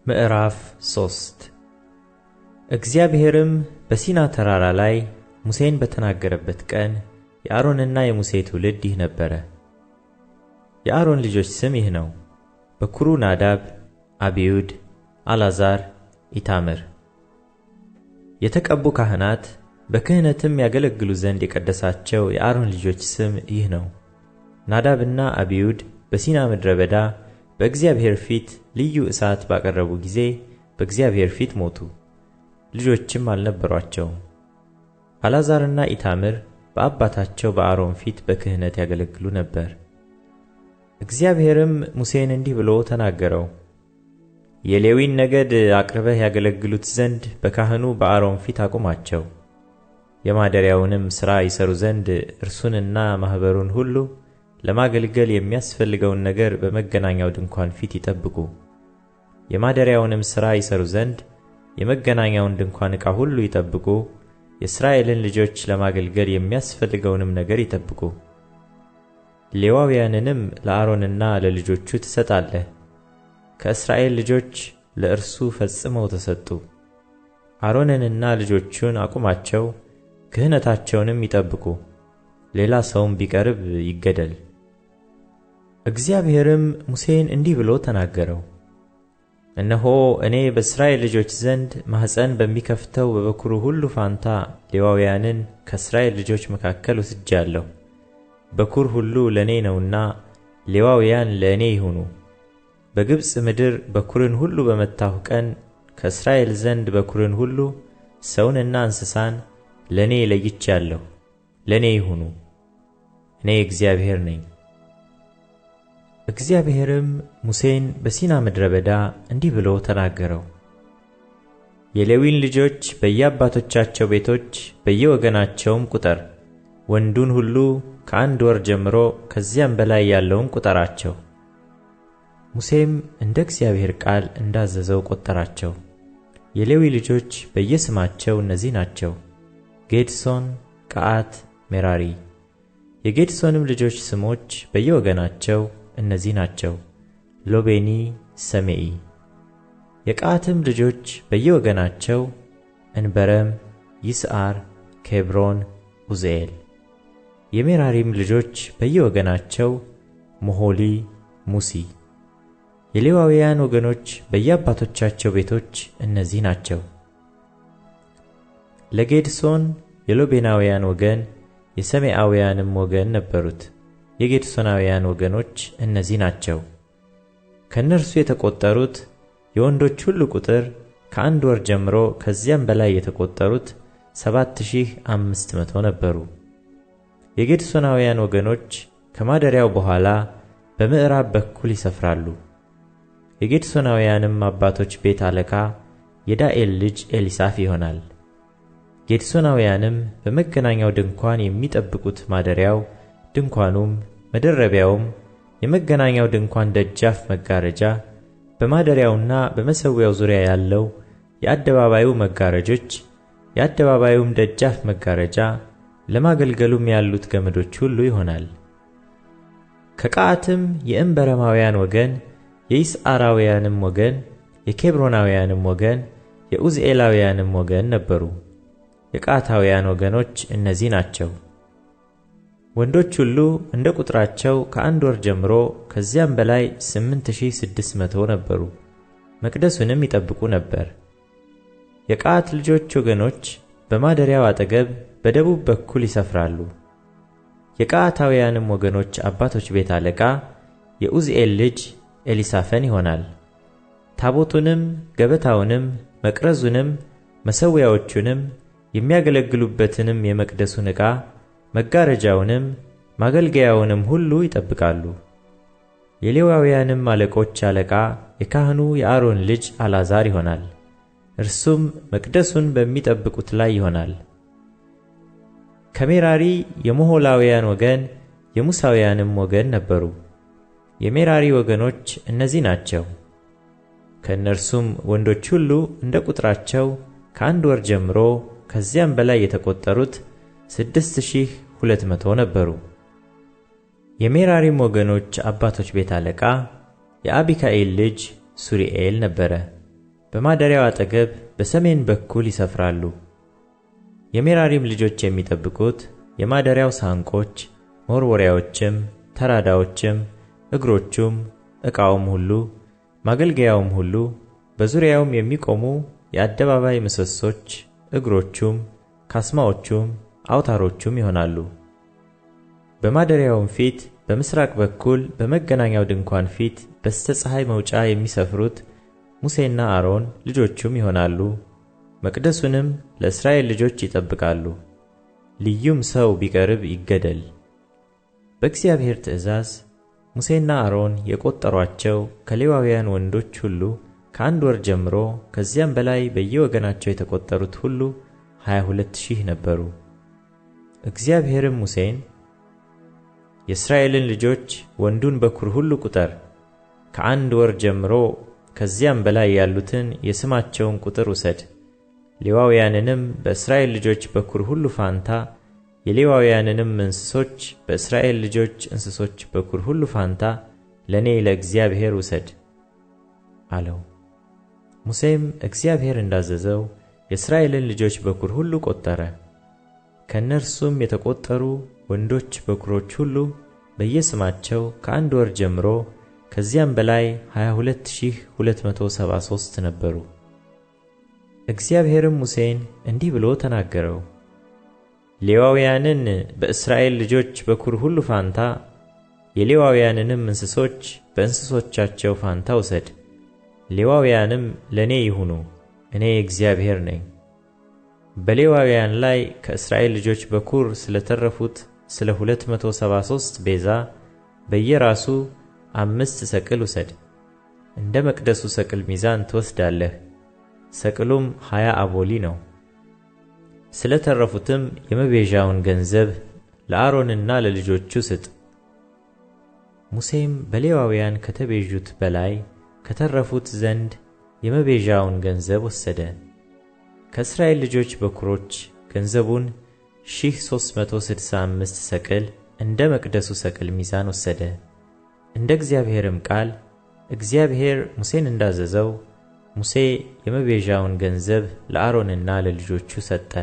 ምዕራፍ 3 እግዚአብሔርም በሲና ተራራ ላይ ሙሴን በተናገረበት ቀን የአሮንና የሙሴ ትውልድ ይህ ነበረ። የአሮን ልጆች ስም ይህ ነው፤ በኵሩ ናዳብ፣ አብዩድ፣ አልዓዛር፣ ኢታምር። የተቀቡ ካህናት በክህነትም ያገለግሉ ዘንድ የቀደሳቸው የአሮን ልጆች ስም ይህ ነው። ናዳብና አብዩድ በሲና ምድረ በዳ በእግዚአብሔር ፊት ልዩ እሳት ባቀረቡ ጊዜ በእግዚአብሔር ፊት ሞቱ፣ ልጆችም አልነበሯቸውም። አልዓዛርና ኢታምር በአባታቸው በአሮን ፊት በክህነት ያገለግሉ ነበር። እግዚአብሔርም ሙሴን እንዲህ ብሎ ተናገረው። የሌዊን ነገድ አቅርበህ ያገለግሉት ዘንድ በካህኑ በአሮን ፊት አቁማቸው። የማደሪያውንም ሥራ ይሠሩ ዘንድ እርሱንና ማኅበሩን ሁሉ ለማገልገል የሚያስፈልገውን ነገር በመገናኛው ድንኳን ፊት ይጠብቁ። የማደሪያውንም ሥራ ይሠሩ ዘንድ የመገናኛውን ድንኳን ዕቃ ሁሉ ይጠብቁ። የእስራኤልን ልጆች ለማገልገል የሚያስፈልገውንም ነገር ይጠብቁ። ሌዋውያንንም ለአሮንና ለልጆቹ ትሰጣለህ። ከእስራኤል ልጆች ለእርሱ ፈጽመው ተሰጡ። አሮንንና ልጆቹን አቁማቸው፣ ክህነታቸውንም ይጠብቁ። ሌላ ሰውም ቢቀርብ ይገደል። እግዚአብሔርም ሙሴን እንዲህ ብሎ ተናገረው። እነሆ እኔ በእስራኤል ልጆች ዘንድ ማኅፀን በሚከፍተው በበኵሩ ሁሉ ፋንታ ሌዋውያንን ከእስራኤል ልጆች መካከል ወስጄአለሁ። በኵር ሁሉ ለእኔ ነውና ሌዋውያን ለእኔ ይሁኑ። በግብፅ ምድር በኵርን ሁሉ በመታሁ ቀን ከእስራኤል ዘንድ በኵርን ሁሉ ሰውንና እንስሳን ለእኔ ለይቼአለሁ፣ ለእኔ ይሁኑ። እኔ እግዚአብሔር ነኝ። እግዚአብሔርም ሙሴን በሲና ምድረ በዳ እንዲህ ብሎ ተናገረው። የሌዊን ልጆች በየአባቶቻቸው ቤቶች በየወገናቸውም ቁጠር። ወንዱን ሁሉ ከ1 ወር ጀምሮ ከዚያም በላይ ያለውን ቁጠራቸው። ሙሴም እንደ እግዚአብሔር ቃል እንዳዘዘው ቈጠራቸው። የሌዊ ልጆች በየስማቸው እነዚህ ናቸው፤ ጌድሶን፣ ቀዓት፣ ሜራሪ። የጌድሶንም ልጆች ስሞች በየወገናቸው እነዚህ ናቸው፤ ሎቤኒ፣ ሰሜኢ። የቀዓትም ልጆች በየወገናቸው እንበረም፣ ይስዓር፣ ኬብሮን፣ ኡዝኤል። የሜራሪም ልጆች በየወገናቸው ሞሖሊ፣ ሙሲ። የሌዋውያን ወገኖች በየአባቶቻቸው ቤቶች እነዚህ ናቸው። ለጌድሶን የሎቤናውያን ወገን የሰሜአውያንም ወገን ነበሩት። የጌድሶናውያን ወገኖች እነዚህ ናቸው። ከእነርሱ የተቈጠሩት የወንዶች ሁሉ ቁጥር ከ1 ወር ጀምሮ ከዚያም በላይ የተቈጠሩት 7500 ነበሩ። የጌድሶናውያን ወገኖች ከማደሪያው በኋላ በምዕራብ በኩል ይሰፍራሉ። የጌድሶናውያንም አባቶች ቤት አለቃ የዳኤል ልጅ ኤሊሳፍ ይሆናል። ጌድሶናውያንም በመገናኛው ድንኳን የሚጠብቁት ማደሪያው፣ ድንኳኑም፣ መደረቢያውም፣ የመገናኛው ድንኳን ደጃፍ መጋረጃ፣ በማደሪያውና በመሠዊያው ዙሪያ ያለው የአደባባዩ መጋረጆች፣ የአደባባዩም ደጃፍ መጋረጃ፣ ለማገልገሉም ያሉት ገመዶች ሁሉ ይሆናል። ከቀዓትም የእንበረማውያን ወገን፣ የይስዓራውያንም ወገን፣ የኬብሮናውያንም ወገን፣ የኡዝኤላውያንም ወገን ነበሩ። የቀዓታውያን ወገኖች እነዚህ ናቸው። ወንዶች ሁሉ እንደ ቁጥራቸው ከ1 ወር ጀምሮ ከዚያም በላይ 8600 ነበሩ። መቅደሱንም ይጠብቁ ነበር። የቀዓት ልጆች ወገኖች በማደሪያው አጠገብ በደቡብ በኩል ይሰፍራሉ። የቀዓታውያንም ወገኖች አባቶች ቤት አለቃ የኡዝኤል ልጅ ኤሊሳፈን ይሆናል። ታቦቱንም፣ ገበታውንም፣ መቅረዙንም፣ መሠዊያዎቹንም፣ የሚያገለግሉበትንም የመቅደሱን ዕቃ፣ መጋረጃውንም፣ ማገልገያውንም ሁሉ ይጠብቃሉ። የሌዋውያንም አለቆች አለቃ የካህኑ የአሮን ልጅ አልዓዛር ይሆናል። እርሱም መቅደሱን በሚጠብቁት ላይ ይሆናል። ከሜራሪ የሞሖላውያን ወገን የሙሳውያንም ወገን ነበሩ። የሜራሪ ወገኖች እነዚህ ናቸው። ከእነርሱም ወንዶች ሁሉ እንደ ቁጥራቸው ከ1 ወር ጀምሮ ከዚያም በላይ የተቈጠሩት 6200 ነበሩ። የሜራሪም ወገኖች አባቶች ቤት አለቃ የአቢካኢል ልጅ ሱሪኤል ነበረ። በማደሪያው አጠገብ በሰሜን በኩል ይሰፍራሉ። የሜራሪም ልጆች የሚጠብቁት የማደሪያው ሳንቆች፣ መወርወሪያዎችም፣ ተራዳዎችም፣ እግሮቹም፣ ዕቃውም ሁሉ፣ ማገልገያውም ሁሉ፣ በዙሪያውም የሚቆሙ የአደባባይ ምሰሶች፣ እግሮቹም፣ ካስማዎቹም፣ አውታሮቹም ይሆናሉ። በማደሪያውም ፊት በምስራቅ በኩል በመገናኛው ድንኳን ፊት በስተ ፀሐይ መውጫ የሚሰፍሩት ሙሴና አሮን ልጆቹም ይሆናሉ። መቅደሱንም ለእስራኤል ልጆች ይጠብቃሉ። ልዩም ሰው ቢቀርብ ይገደል። በእግዚአብሔር ትእዛዝ ሙሴና አሮን የቆጠሯቸው ከሌዋውያን ወንዶች ሁሉ ከአንድ ወር ጀምሮ ከዚያም በላይ በየወገናቸው የተቆጠሩት ሁሉ 22,000 ነበሩ። እግዚአብሔርም ሙሴን የእስራኤልን ልጆች ወንዱን በኵር ሁሉ ቁጠር፣ ከአንድ ወር ጀምሮ ከዚያም በላይ ያሉትን የስማቸውን ቁጥር ውሰድ። ሌዋውያንንም በእስራኤል ልጆች በኵር ሁሉ ፋንታ የሌዋውያንንም እንስሶች በእስራኤል ልጆች እንስሶች በኵር ሁሉ ፋንታ ለእኔ ለእግዚአብሔር ውሰድ አለው። ሙሴም እግዚአብሔር እንዳዘዘው የእስራኤልን ልጆች በኵር ሁሉ ቆጠረ። ከእነርሱም የተቆጠሩ ወንዶች በኵሮች ሁሉ በየስማቸው ከአንድ ወር ጀምሮ ከዚያም በላይ 22,273 ነበሩ። እግዚአብሔርም ሙሴን እንዲህ ብሎ ተናገረው። ሌዋውያንን በእስራኤል ልጆች በኵር ሁሉ ፋንታ የሌዋውያንንም እንስሶች በእንስሶቻቸው ፋንታ ውሰድ። ሌዋውያንም ለእኔ ይሁኑ፣ እኔ እግዚአብሔር ነኝ። በሌዋውያን ላይ ከእስራኤል ልጆች በኵር ስለተረፉት ስለ 273 ቤዛ በየራሱ 5 ሰቅል ውሰድ። እንደ መቅደሱ ሰቅል ሚዛን ትወስዳለህ። ሰቅሉም 20 አቦሊ ነው። ስለተረፉትም የመቤዣውን ገንዘብ ለአሮንና ለልጆቹ ስጥ። ሙሴም በሌዋውያን ከተቤዡት በላይ ከተረፉት ዘንድ የመቤዣውን ገንዘብ ወሰደ። ከእስራኤል ልጆች በኵሮች ገንዘቡን 1365 ሰቅል እንደ መቅደሱ ሰቅል ሚዛን ወሰደ። እንደ እግዚአብሔርም ቃል እግዚአብሔር ሙሴን እንዳዘዘው ሙሴ የመቤዣውን ገንዘብ ለአሮንና ለልጆቹ ሰጠ።